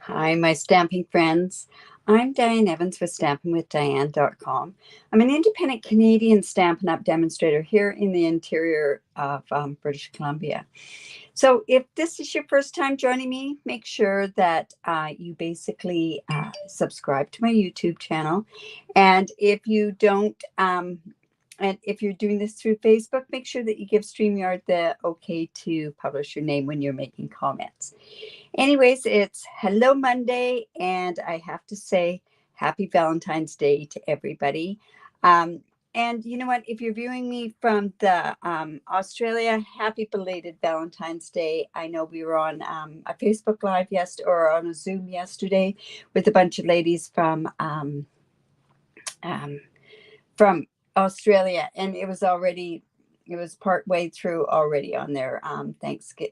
Hi, my stamping friends. I'm Diane Evans with stampingwithdiane.com. I'm an independent Canadian Stampin' Up demonstrator here in the interior of British Columbia. So if this is your first time joining me, make sure that you basically subscribe to my YouTube channel. And if you don't, and if you're doing this through Facebook, make sure that you give StreamYard the okay to publish your name when you're making comments. Anyways, it's Hello Monday, and I have to say happy Valentine's Day to everybody. And you know what? If you're viewing me from the Australia, happy belated Valentine's Day. I know we were on a Facebook Live yesterday or on a Zoom yesterday with a bunch of ladies from Australia, and it was part way through already on their Thanksgiving,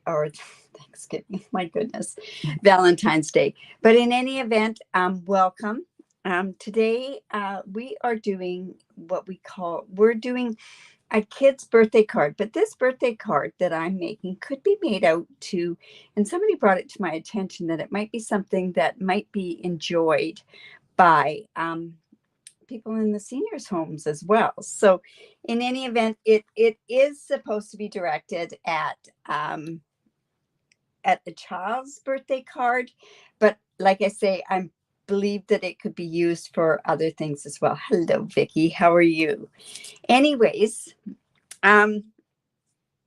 my goodness, Valentine's Day. But in any event, welcome. Today we are doing we're doing a kid's birthday card, but this birthday card that I'm making could be made out to, and somebody brought it to my attention that it might be something that might be enjoyed by people in the seniors' homes as well. So in any event, it is supposed to be directed at a child's birthday card, but like I say, I believe that it could be used for other things as well. Hello, Vicky. How are you? Anyways, I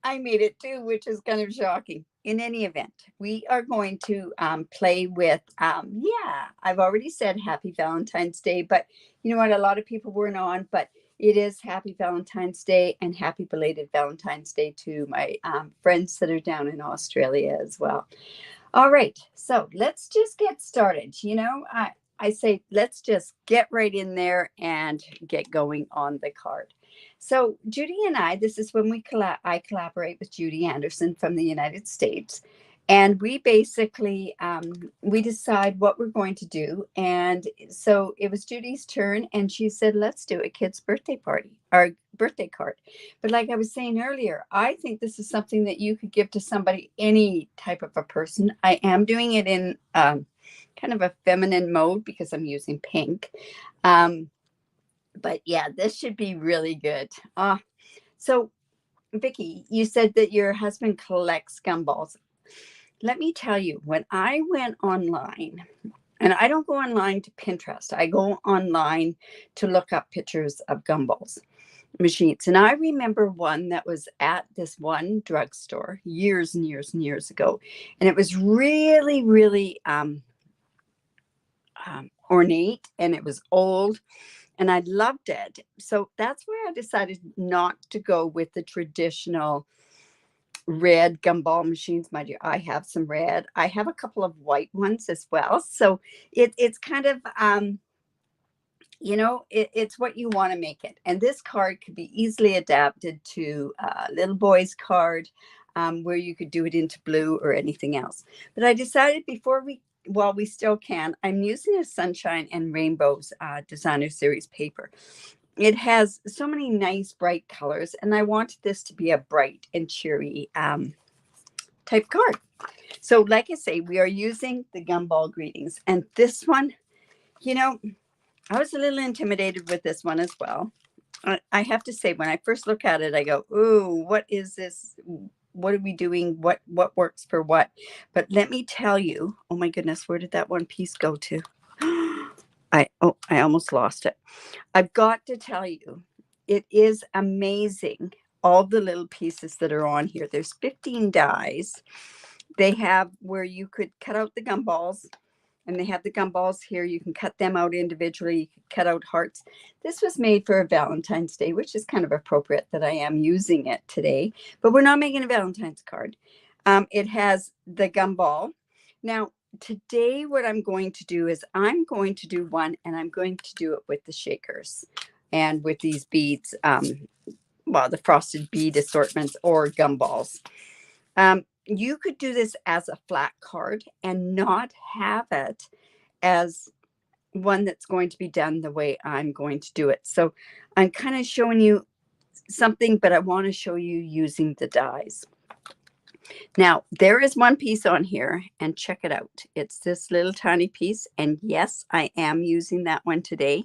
made it too, which is kind of shocking. In any event, we are going to play with, I've already said happy Valentine's Day, but you know what? A lot of people weren't on, but it is happy Valentine's Day and happy belated Valentine's Day to my friends that are down in Australia as well. All right, so let's just get started. I say let's just get right in there and get going on the card. So Judy and I, this is when I collaborate with Judy Anderson from the United States, and we basically we decide what we're going to do. And so it was Judy's turn, and she said, "Let's do a kid's birthday party or birthday card." But like I was saying earlier, I think this is something that you could give to somebody, any type of a person. I am doing it in kind of a feminine mode because I'm using pink. But yeah, this should be really good. So Vicky, you said that your husband collects gumballs. Let me tell you, when I went online, and I don't go online to Pinterest, I go online to look up pictures of gumballs machines. And I remember one that was at this one drugstore years and years and years ago. And it was really, really ornate, and it was old, and I loved it. So that's where I decided not to go with the traditional red gumball machines. Mind you, I have some red. I have a couple of white ones as well. So it's kind of, it's what you want to make it. And this card could be easily adapted to a little boy's card, where you could do it into blue or anything else. But I decided while we still can, I'm using a Sunshine and Rainbows Designer Series paper. It has so many nice bright colors, and I wanted this to be a bright and cheery type card. So like I say, we are using the Gumball Greetings, and this one, I was a little intimidated with this one as well. I have to say, when I first look at it, I go, ooh, what is this? What are we doing? What works for what? But let me tell you, oh my goodness, where did that one piece go to? I almost lost it. I've got to tell you, it is amazing, all the little pieces that are on here. There's 15 dies. They have where you could cut out the gumballs, and they have the gumballs here. You can cut them out individually. You can cut out hearts. This was made for a Valentine's Day, which is kind of appropriate that I am using it today. But we're not making a Valentine's card. It has the gumball. Now, today what I'm going to do is I'm going to do one, and I'm going to do it with the shakers and with these beads, the frosted bead assortments or gumballs. You could do this as a flat card and not have it as one that's going to be done the way I'm going to do it. So I'm kind of showing you something, but I want to show you using the dies. Now, there is one piece on here, and check it out. It's this little tiny piece, and yes, I am using that one today.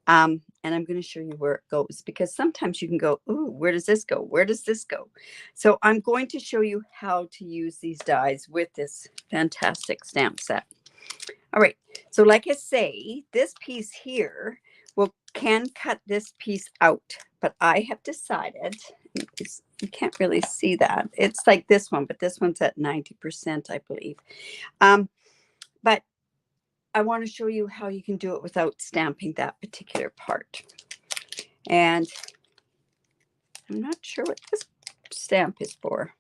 And I'm going to show you where it goes, because sometimes you can go, ooh, where does this go? Where does this go? So I'm going to show you how to use these dies with this fantastic stamp set. All right, so like I say, this piece here can cut this piece out, but I have decided, you can't really see that. It's like this one, but this one's at 90%, I believe. But I want to show you how you can do it without stamping that particular part. And I'm not sure what this stamp is for.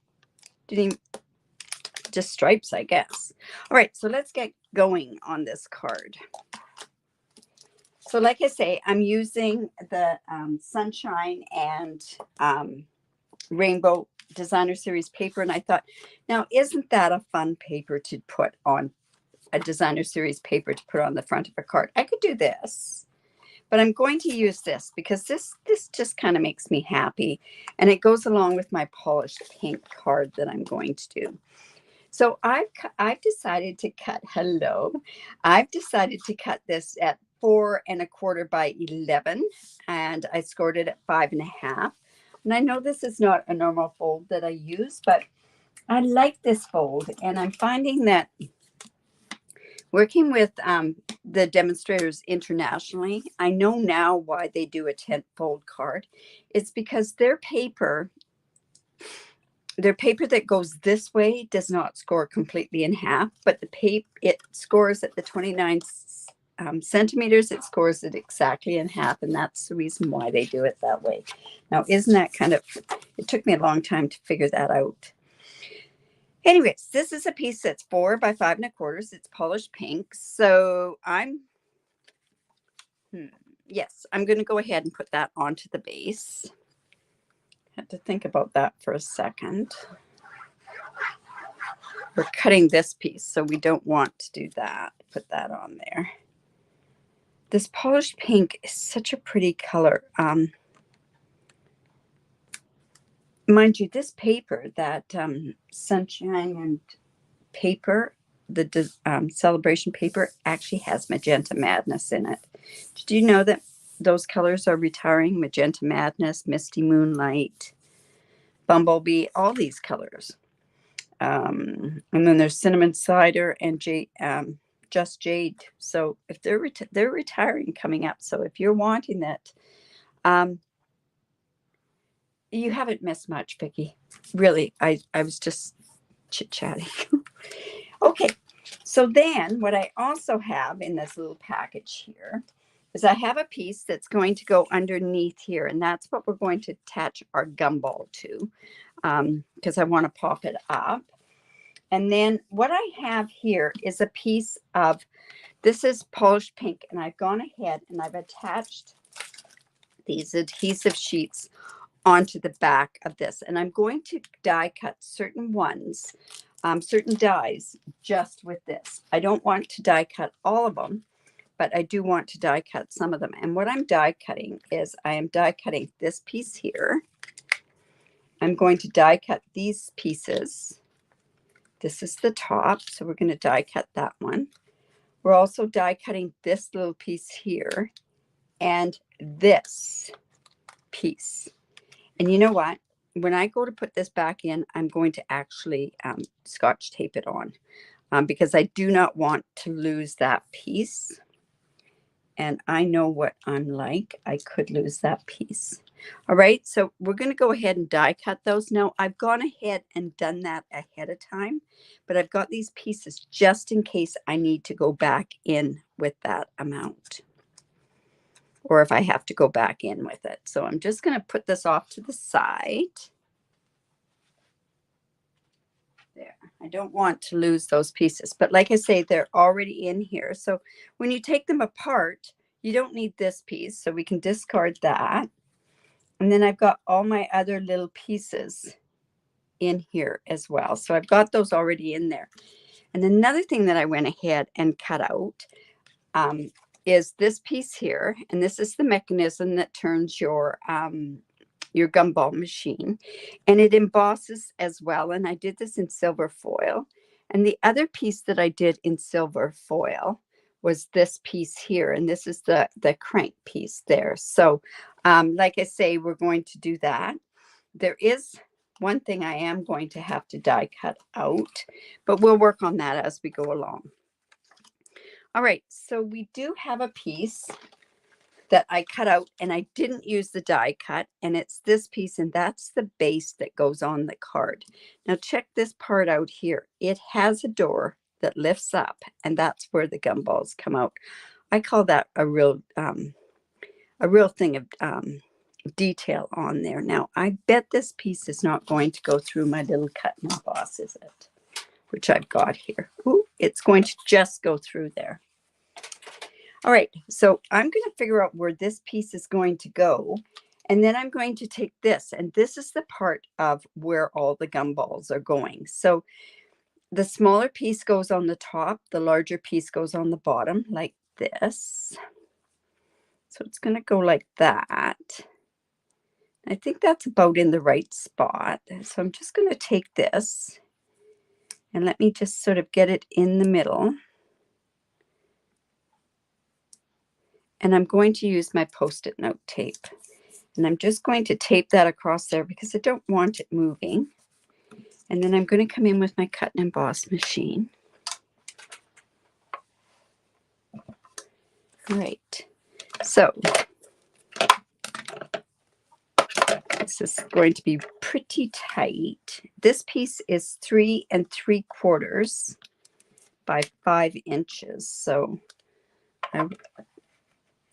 Just stripes, I guess. All right, so let's get going on this card. So like I say, I'm using the Sunshine and Rainbow Designer Series paper. And I thought, now, isn't that a fun paper to put on, a Designer Series paper to put on the front of a card? I could do this, but I'm going to use this because this just kind of makes me happy. And it goes along with my polished pink card that I'm going to do. So I've decided to cut, I've decided to cut this at 4 1/4 by 11, and I scored it at 5 1/2. And I know this is not a normal fold that I use, but I like this fold, and I'm finding that working with the demonstrators internationally, I know now why they do a 10 fold card. It's because their paper that goes this way does not score completely in half, but it scores at the 29 centimeters. It scores it exactly in half, and that's the reason why they do it that way. Now, isn't that kind of, it took me a long time to figure that out. Anyways, this is a piece that's 4 by 5 1/4. It's polished pink. So I'm going to go ahead and put that onto the base. Had to think about that for a second. We're cutting this piece, so we don't want to do that. Put that on there. This polished pink is such a pretty color. Mind you, this paper, that Sunshine and paper, the celebration paper, actually has Magenta Madness in it. Did you know that those colors are retiring? Magenta Madness, Misty Moonlight, Bumblebee, all these colors. And then there's Cinnamon Cider and Just Jade. So if they're retiring coming up. So if you're wanting that, you haven't missed much, Vicki. Really, I was just chit-chatting. Okay, so then what I also have in this little package here is I have a piece that's going to go underneath here, and that's what we're going to attach our gumball to, because I want to pop it up. And then what I have here is a piece of, this is polished pink, and I've gone ahead and I've attached these adhesive sheets onto the back of this. And I'm going to die cut certain ones, certain dies just with this. I don't want to die cut all of them, but I do want to die cut some of them. And what I'm die cutting is I am die cutting this piece here. I'm going to die cut these pieces. This is the top, so we're going to die cut that one. We're also die cutting this little piece here and this piece. And you know what? When I go to put this back in, I'm going to actually Scotch tape it on because I do not want to lose that piece. And I know what I'm like. I could lose that piece. All right, so we're going to go ahead and die cut those. Now, I've gone ahead and done that ahead of time, but I've got these pieces just in case I need to go back in with that amount, or if I have to go back in with it. So I'm just going to put this off to the side. There. I don't want to lose those pieces, but like I say, they're already in here. So when you take them apart, you don't need this piece, so we can discard that. And then I've got all my other little pieces in here as well. So I've got those already in there. And another thing that I went ahead and cut out is this piece here. And this is the mechanism that turns your your gumball machine, and it embosses as well. And I did this in silver foil. And the other piece that I did in silver foil was this piece here, and this is the crank piece there. So like I say, we're going to do that. There is one thing I am going to have to die cut out, but we'll work on that as we go along. All right, so we do have a piece that I cut out, and I didn't use the die cut, and it's this piece, and that's the base that goes on the card. Now check this part out here. It has a door that lifts up, and that's where the gumballs come out. I call that a real thing of detail on there. Now I bet this piece is not going to go through my little cut and emboss, is it? Which I've got here. Ooh, it's going to just go through there. All right, so I'm going to figure out where this piece is going to go, and then I'm going to take this, and this is the part of where all the gumballs are going. So the smaller piece goes on the top, the larger piece goes on the bottom like this. So it's going to go like that. I think that's about in the right spot. So I'm just going to take this, and let me just sort of get it in the middle. And I'm going to use my Post-it note tape. And I'm just going to tape that across there because I don't want it moving. And then I'm going to come in with my cut and emboss machine. All right. So this is going to be pretty tight. This piece is 3 3/4 by 5 inches. So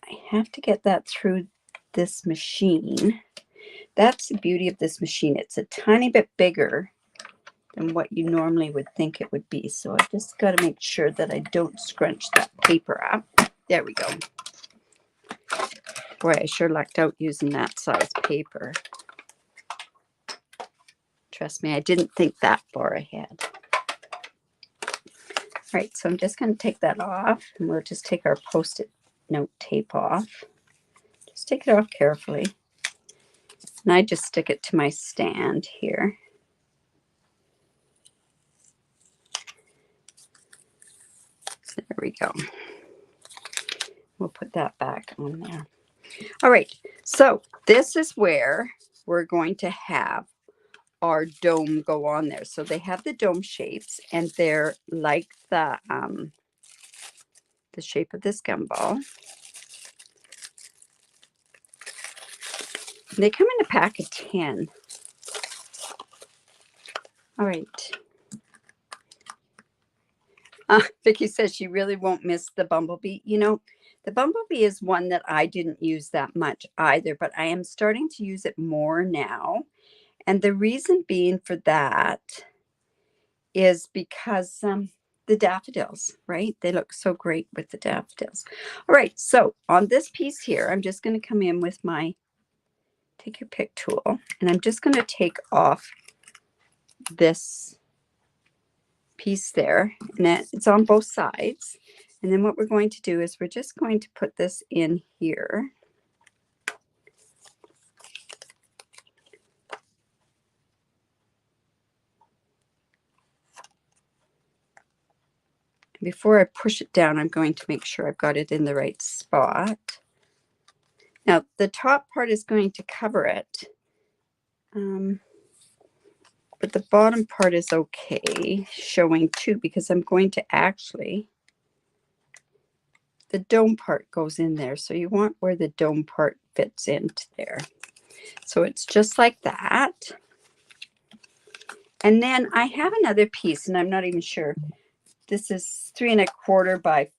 I have to get that through this machine. That's the beauty of this machine. It's a tiny bit bigger than what you normally would think it would be. So I just got to make sure that I don't scrunch that paper up. There we go. Boy, I sure lucked out using that size paper. Trust me, I didn't think that far ahead. All right, so I'm just going to take that off, and we'll just take our Post-it note tape off. Just take it off carefully. And I just stick it to my stand here. So there we go. We'll put that back on there. All right, so this is where we're going to have our dome go on there. So they have the dome shapes, and they're like the shape of this gumball. They come in a pack of 10. All right. Vicki says she really won't miss the bumblebee. You know, the bumblebee is one that I didn't use that much either, but I am starting to use it more now. And the reason being for that is because the daffodils, right? They look so great with the daffodils. All right, so on this piece here, I'm just going to come in with my take your pick tool, and I'm just going to take off this piece there, and it's on both sides. And then what we're going to do is we're just going to put this in here. Before I push it down, I'm going to make sure I've got it in the right spot. Now, the top part is going to cover it, but the bottom part is okay showing too, because I'm going to actually, the dome part goes in there. So you want where the dome part fits into there. So it's just like that. And then I have another piece, and I'm not even sure. This is 3 1/4 by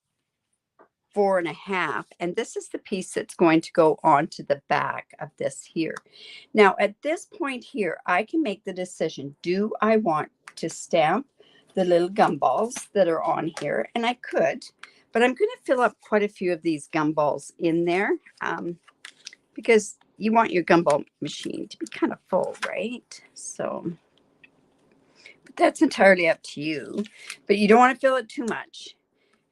4 1/2, and this is the piece that's going to go onto the back of this here. Now at this point here, I can make the decision, do I want to stamp the little gumballs that are on here? And I could, but I'm going to fill up quite a few of these gumballs in there, because you want your gumball machine to be kind of full, right? So, but that's entirely up to you, but you don't want to fill it too much.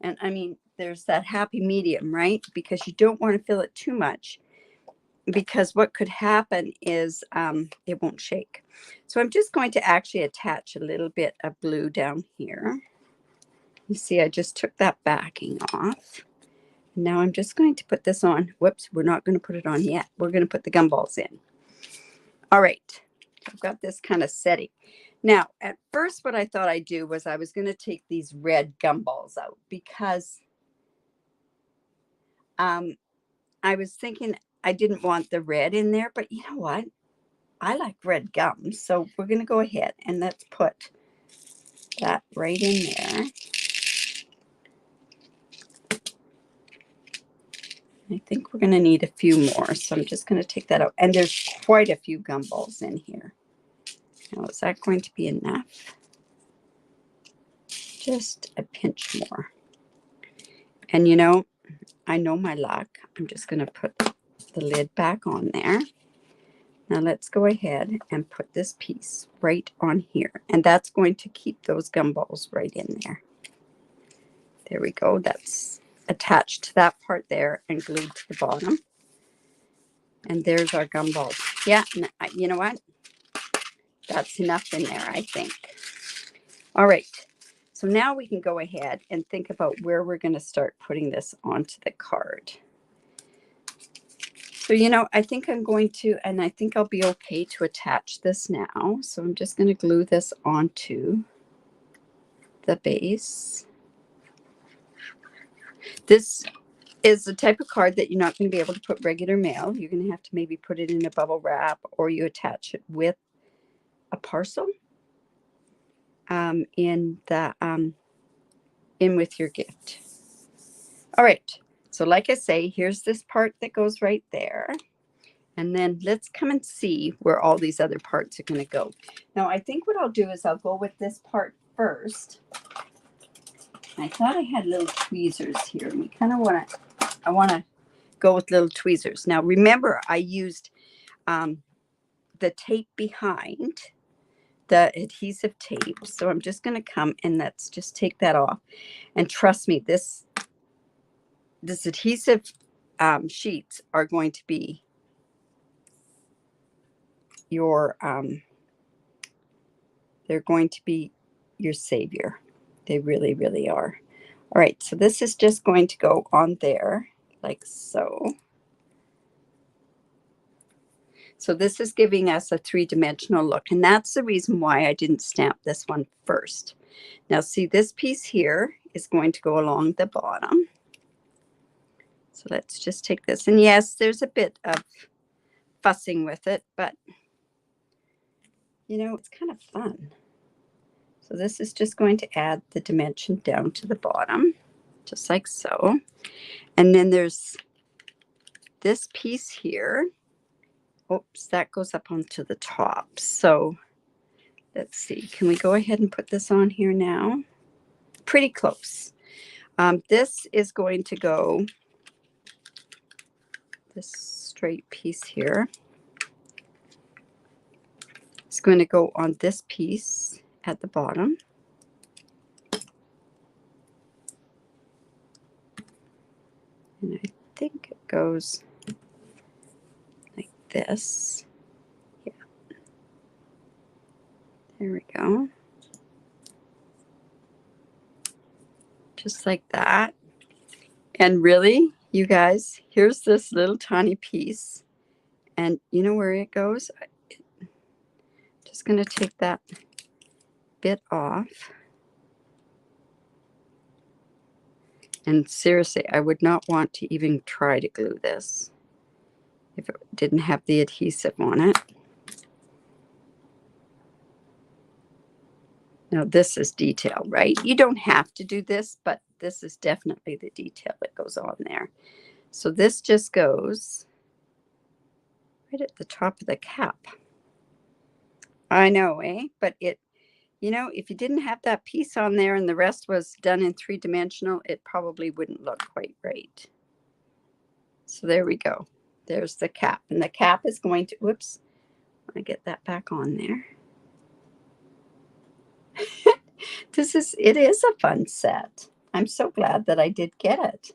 And I mean, there's that happy medium, right? Because you don't want to fill it too much because what could happen is it won't shake. So I'm just going to actually attach a little bit of glue down here. You see, I just took that backing off. Now I'm just going to put this on. Whoops, we're not going to put it on yet. We're going to put the gumballs in. All right, I've got this kind of setting. Now, at first, what I thought I'd do was I was going to take these red gumballs out because I was thinking I didn't want the red in there, but you know what? I like red gum, so we're going to go ahead and let's put that right in there. I think we're going to need a few more, so I'm just going to take that out. And there's quite a few gumballs in here. Now, is that going to be enough? Just a pinch more. And you know, I know my luck. I'm just going to put the lid back on there. Now let's go ahead and put this piece right on here. And that's going to keep those gumballs right in there. There we go. That's attached to that part there and glued to the bottom. And there's our gumballs. Yeah, you know what? That's enough in there, I think. All right. So now we can go ahead and think about where we're going to start putting this onto the card. So, you know, I think I'm going to, and I think I'll be okay to attach this now. So I'm just going to glue this onto the base. This is the type of card that you're not going to be able to put regular mail. You're going to have to maybe put it in a bubble wrap, or you attach it with a parcel in with your gift. All right. So like I say, here's this part that goes right there. And then let's come and see where all these other parts are going to go. Now, I think what I'll do is I'll go with this part first. I thought I had little tweezers here. And we kind of I want to go with little tweezers. Now, remember, I used the tape behind, the adhesive tape. So I'm just going to come and let's just take that off. And trust me, this adhesive sheets are going to be your they're going to be your savior. They really, really are. All right, so this is just going to go on there like so. So this is giving us a three-dimensional look, and that's the reason why I didn't stamp this one first. Now see, this piece here is going to go along the bottom. So let's just take this, and yes, there's a bit of fussing with it, but you know, it's kind of fun. So this is just going to add the dimension down to the bottom, just like so. And then there's this piece here. Oops, that goes up onto the top. So let's see, can we go ahead and put this on here now? Pretty close. This is going to go, this straight piece here. It's going to go on this piece at the bottom. And I think it goes like this. Yeah. There we go. Just like that. And really, you guys, here's this little tiny piece. And you know where it goes? Just going to take that bit off. And seriously, I would not want to even try to glue this if it didn't have the adhesive on it. Now this is detail, right? You don't have to do this, but this is definitely the detail that goes on there. So this just goes right at the top of the cap. I know, eh? But it, you know, if you didn't have that piece on there and the rest was done in three-dimensional, it probably wouldn't look quite right. So there we go. There's the cap. And the cap is going to, whoops, I get that back on there. It is a fun set. I'm so glad that I did get it.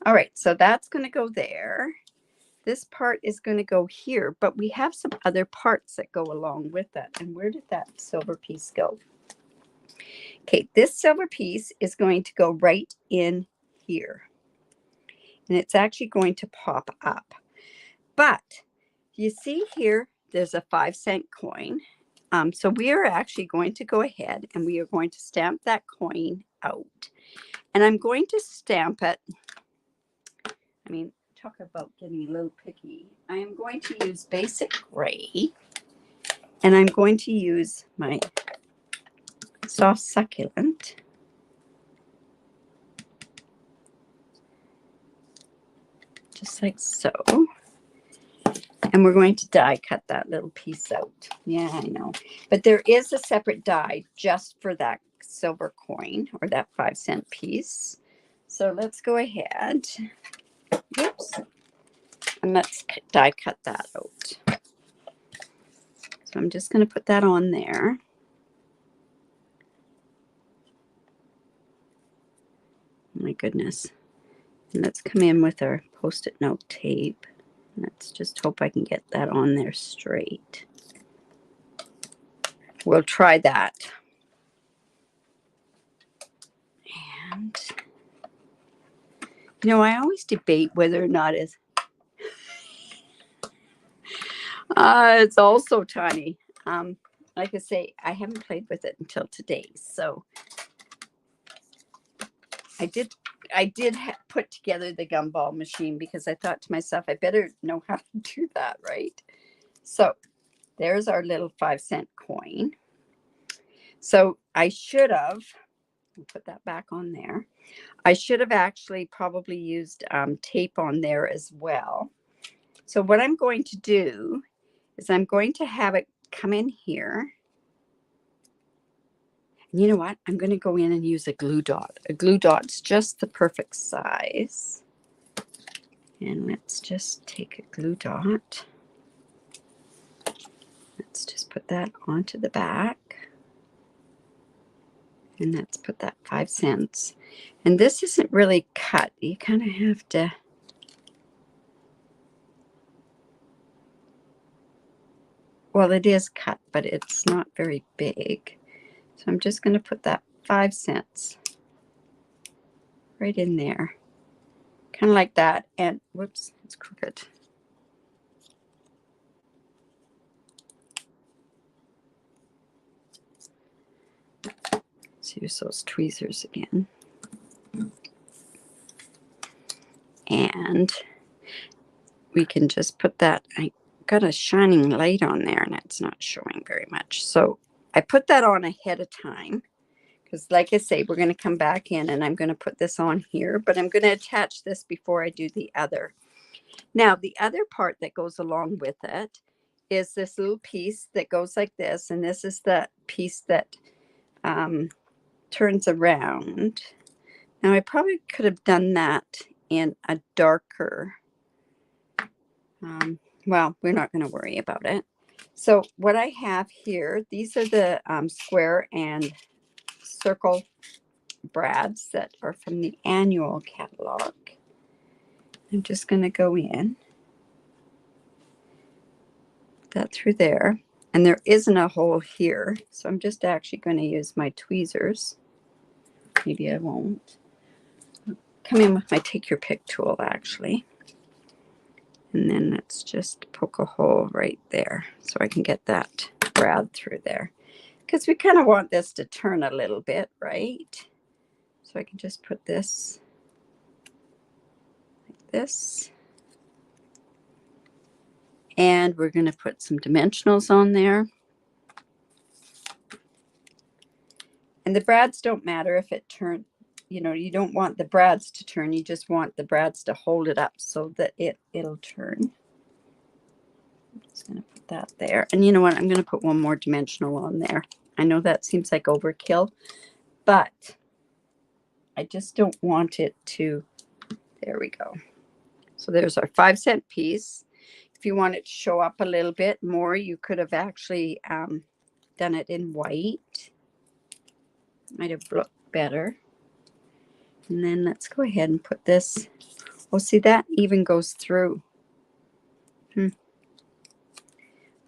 All right, so that's going to go there. this part is going to go here, but we have some other parts that go along with that. And where did that silver piece go? Okay, this silver piece is going to go right in here. And it's actually going to pop up. But you see here, there's a 5-cent coin. So we are actually going to go ahead and we are going to stamp that coin out. And I'm going to stamp it. I mean, talk about getting a little picky. I am going to use basic gray. And I'm going to use my soft succulent. Just like so. And we're going to die cut that little piece out. Yeah, I know. But there is a separate die just for that silver coin or that 5-cent piece. So let's go ahead. Oops. And let's die cut that out. So I'm just going to put that on there. Oh my goodness. And let's come in with our Post-it note tape. Let's just hope I can get that on there straight. We'll try that. And, you know, I always debate whether or not it's all so tiny. Like I say, I haven't played with it until today. So I did put together the gumball machine because I thought to myself, I better know how to do that, right? So there's our little 5-cent coin. So I should have, put that back on there. I should have actually probably used tape on there as well. So what I'm going to do is I'm going to have it come in here. And you know what? I'm going to go in and use a glue dot. A glue dot's just the perfect size. And let's just take a glue dot. Let's just put that onto the back. And let's put that 5 cents. And this isn't really cut. You kind of have to. Well, it is cut, but it's not very big. So I'm just going to put that 5 cents right in there. Kind of like that. And whoops, it's crooked. Let's use those tweezers again. And we can just put that. I got a shining light on there and it's not showing very much. So I put that on ahead of time because like I say, we're going to come back in and I'm going to put this on here, but I'm going to attach this before I do the other. Now, the other part that goes along with it is this little piece that goes like this. And this is the piece that turns around. Now, I probably could have done that in a darker, well, we're not going to worry about it. So what I have here, these are the square and circle brads that are from the annual catalog. I'm just going to go in, put that through there. And there isn't a hole here. So I'm just actually going to use my tweezers. Maybe I won't. Come in with my take your pick tool actually. And then let's just poke a hole right there so I can get that brad through there. Because we kind of want this to turn a little bit, right? So I can just put this like this. And we're going to put some dimensionals on there. And the brads don't matter if it turns, you know, you don't want the brads to turn. You just want the brads to hold it up so that it'll turn. I'm just going to put that there. And you know what? I'm going to put one more dimensional on there. I know that seems like overkill, but I just don't want it to, there we go. So there's our 5 cent piece. If you want it to show up a little bit more, you could have actually done it in white. Might have looked better. And then let's go ahead and put this. Oh, see, that even goes through.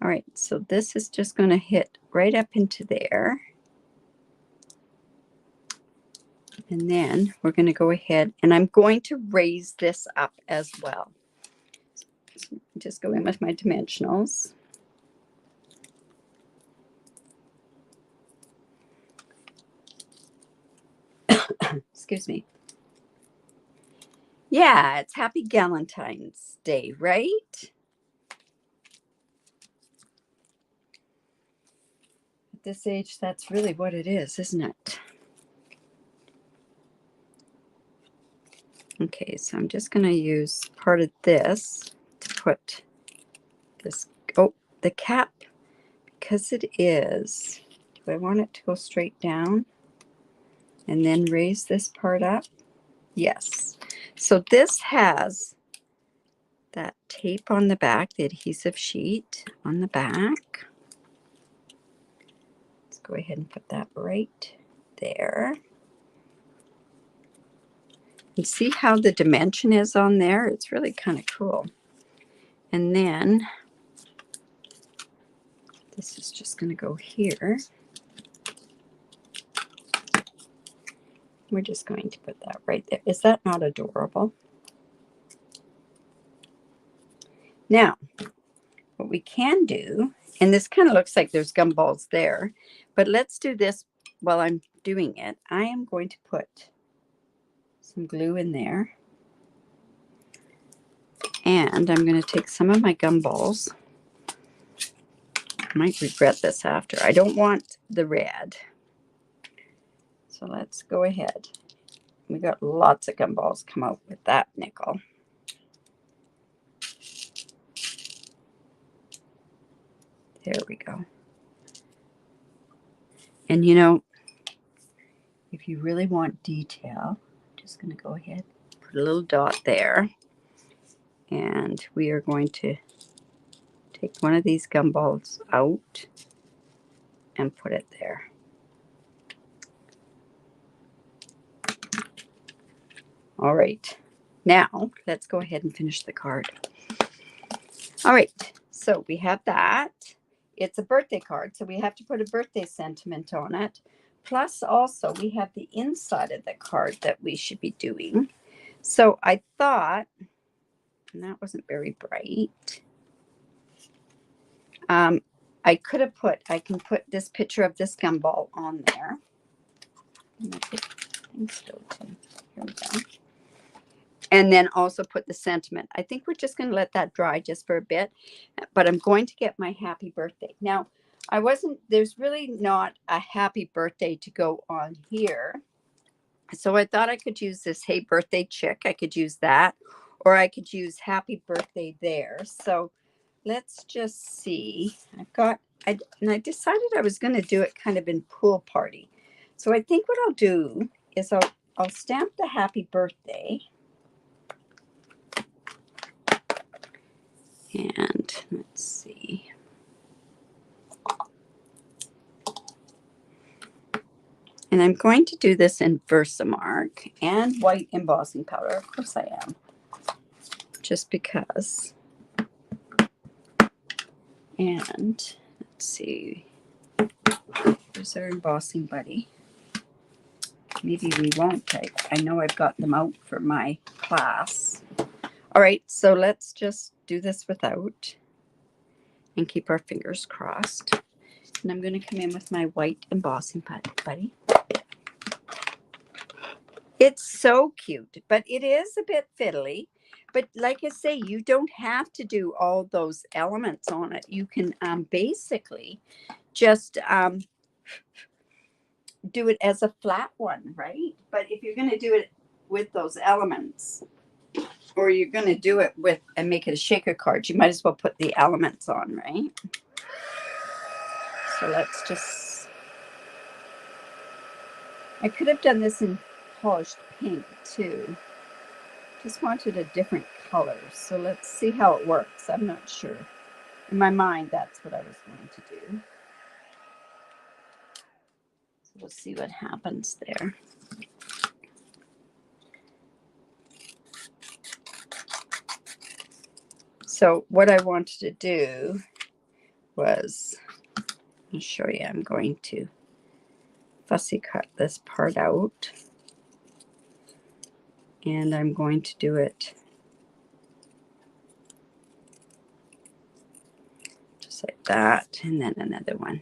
All right, so this is just going to hit right up into there. And then we're going to go ahead and I'm going to raise this up as well. So just go in with my dimensionals. Excuse me. Yeah, it's Happy Galentine's Day, right? At this age, that's really what it is, isn't it? Okay, so I'm just going to use part of this to put this, oh, the cap, because it is, do I want it to go straight down and then raise this part up? Yes. So this has that tape on the back, the adhesive sheet on the back. Let's go ahead and put that right there. And see how the dimension is on there? It's really kind of cool. And then this is just going to go here. We're just going to put that right there. Is that not adorable? Now, what we can do, and this kind of looks like there's gumballs there, but let's do this while I'm doing it. I am going to put some glue in there. And I'm going to take some of my gumballs. I might regret this after. I don't want the red. So let's go ahead. We got lots of gumballs come out with that nickel. There we go. And you know, if you really want detail, I'm just going to go ahead, put a little dot there. And we are going to take one of these gumballs out and put it there. All right. Now, let's go ahead and finish the card. All right. So we have that. It's a birthday card, so we have to put a birthday sentiment on it. Plus, also, we have the inside of the card that we should be doing. So I thought, and that wasn't very bright. I could have put, I can put this picture of this gumball on there. Here we go. And then also put the sentiment. I think we're just going to let that dry just for a bit, but I'm going to get my happy birthday. Now, there's really not a happy birthday to go on here. So I thought I could use this Hey Birthday Chick. I could use that, or I could use Happy Birthday there. So let's just see. And I decided I was going to do it kind of in Pool Party. So I think what I'll do is I'll stamp the Happy Birthday. And let's see. And I'm going to do this in Versamark and white embossing powder. Of course I am. Just because. And let's see. There's our embossing buddy. Maybe we won't. I know I've got them out for my class. All right, so let's just do this without and keep our fingers crossed. And I'm going to come in with my white embossing buddy. It's so cute, but it is a bit fiddly. But like I say, you don't have to do all those elements on it. You can basically just do it as a flat one, right? But if you're going to do it with those elements, or you're going to do it with and make it a shaker card, you might as well put the elements on, right? So let's just, I could have done this in polished pink too. Just wanted a different color. So let's see how it works. I'm not sure. In my mind, that's what I was going to do. So we'll see what happens there. So what I wanted to do was, I'll show you, I'm going to fussy cut this part out. And I'm going to do it just like that, and then another one.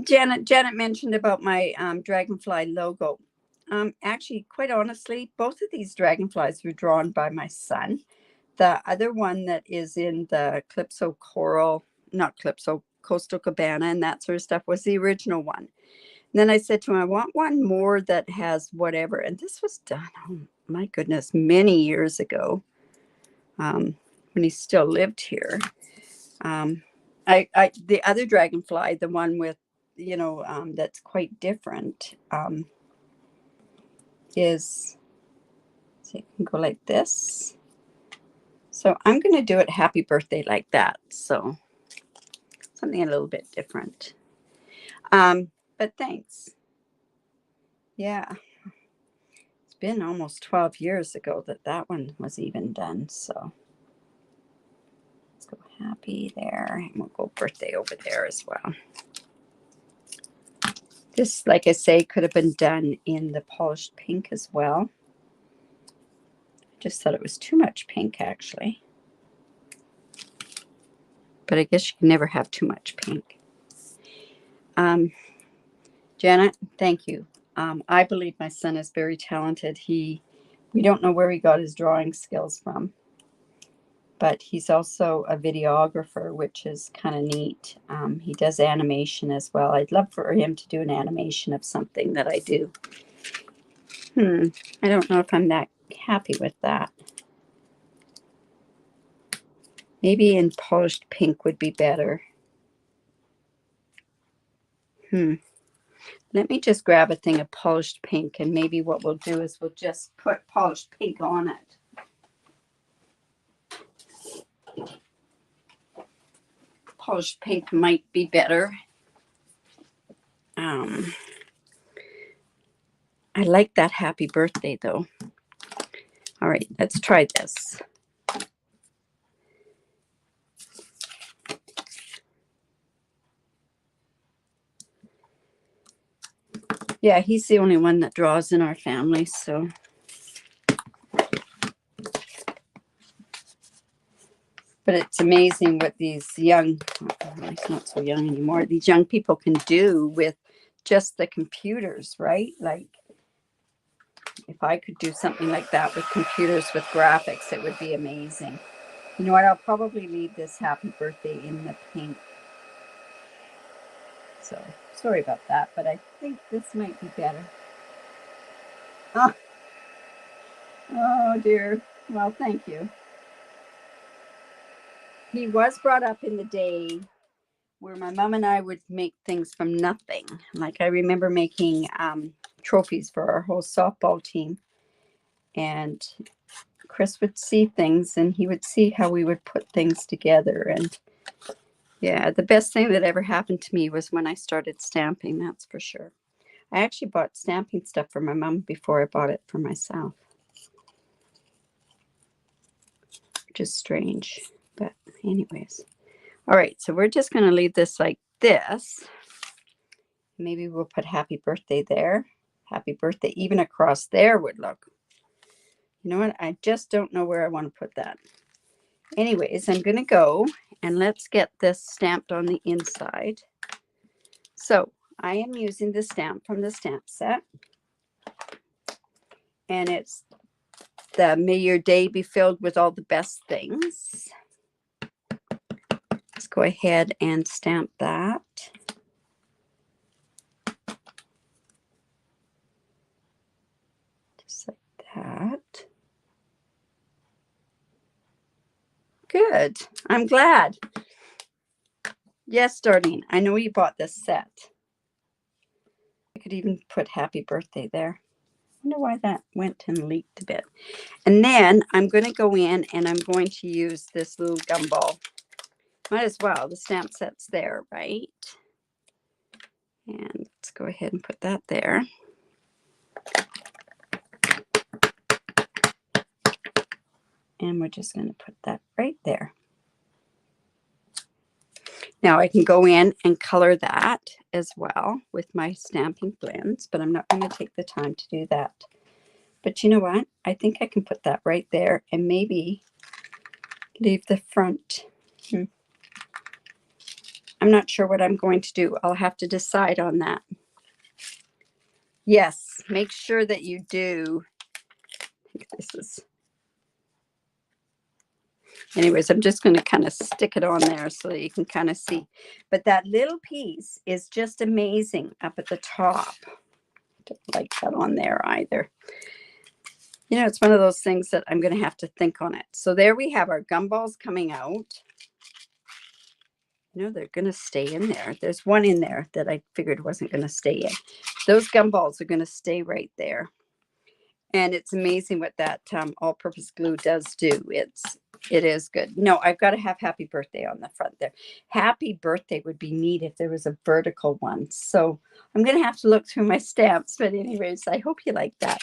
Janet mentioned about my dragonfly logo. Actually, quite honestly, both of these dragonflies were drawn by my son. The other one that is in the Calypso Coral, not Calypso, Coastal Cabana and that sort of stuff was the original one. And then I said to him, I want one more that has whatever. And this was done, oh my goodness, many years ago, when he still lived here. The other dragonfly, the one with, you know, that's quite different, is, so you can go like this. So I'm going to do it happy birthday like that. So something a little bit different. But thanks. Yeah. It's been almost 12 years ago that that one was even done. So let's go happy there. And we'll go birthday over there as well. This, like I say, could have been done in the polished pink as well. Just thought it was too much pink, actually. But I guess you can never have too much pink. Janet, thank you. I believe my son is very talented. We don't know where he got his drawing skills from, but he's also a videographer, which is kind of neat. He does animation as well. I'd love for him to do an animation of something that I do. I don't know if I'm that happy with that. Maybe in polished pink would be better. Let me just grab a thing of polished pink, and maybe what we'll do is we'll just put polished pink on it. Polished pink might be better. I like that happy birthday, though. All right, let's try this. Yeah, he's the only one that draws in our family, so. But it's amazing what these young, well, he's not so young anymore, these young people can do with just the computers, right? Like, if I could do something like that with computers, with graphics, it would be amazing. You know what? I'll probably leave this happy birthday in the pink. So, sorry about that, but I think this might be better. Oh dear. Well, thank you. He was brought up in the day where my mom and I would make things from nothing. Like, I remember making trophies for our whole softball team. And Chris would see things, and he would see how we would put things together. And yeah, the best thing that ever happened to me was when I started stamping, that's for sure. I actually bought stamping stuff for my mom before I bought it for myself. Which is strange, but anyways. All right, so we're just going to leave this like this. Maybe we'll put happy birthday there. Happy birthday even across there would look. You know what? I just don't know where I want to put that. Anyways, I'm going to go and let's get this stamped on the inside. So I am using the stamp from the stamp set. And it's the May Your Day Be Filled with All the Best Things. Let's go ahead and stamp that. Just like that. Good. I'm glad. Yes, Darlene, I know you bought this set. I could even put happy birthday there. I wonder why that went and leaked a bit. And then I'm going to go in and I'm going to use this little gumball. Might as well. The stamp set's there, right? And let's go ahead and put that there. And we're just going to put that right there. Now I can go in and color that as well with my stamping blends, but I'm not going to take the time to do that. But you know what? I think I can put that right there and maybe leave the front. I'm not sure what I'm going to do. I'll have to decide on that. Yes, make sure that you do. I think this is. Anyways, I'm just going to kind of stick it on there so that you can kind of see. But that little piece is just amazing up at the top. Don't like that on there either. You know, it's one of those things that I'm going to have to think on it. So there we have our gumballs coming out. You know, they're going to stay in there. There's one in there that I figured wasn't going to stay in. Those gumballs are going to stay right there. And it's amazing what that all-purpose glue does do. It is good. No, I've got to have happy birthday on the front there. Happy birthday would be neat if there was a vertical one. So I'm going to have to look through my stamps. But anyways, I hope you like that.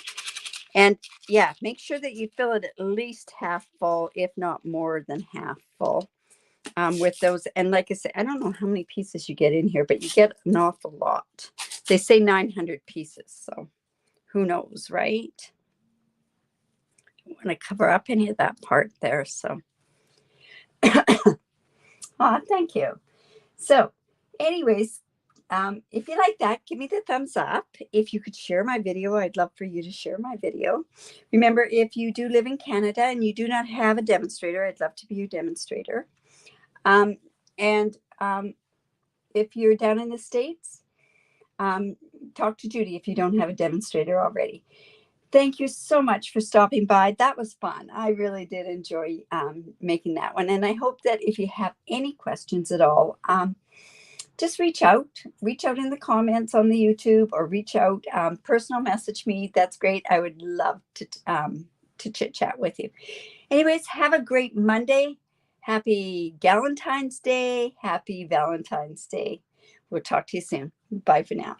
And yeah, make sure that you fill it at least half full, if not more than half full with those. And like I said, I don't know how many pieces you get in here, but you get an awful lot. They say 900 pieces. So who knows, right? I don't want to cover up any of that part there. So, oh, thank you. So anyways, if you like that, give me the thumbs up. If you could share my video, I'd love for you to share my video. Remember, if you do live in Canada and you do not have a demonstrator, I'd love to be your demonstrator. If you're down in the States, talk to Judy if you don't have a demonstrator already. Thank you so much for stopping by. That was fun. I really did enjoy making that one. And I hope that if you have any questions at all, just reach out in the comments on the YouTube, or reach out, personal message me. That's great. I would love to chit chat with you. Anyways, have a great Monday. Happy Galentine's Day. Happy Valentine's Day. We'll talk to you soon. Bye for now.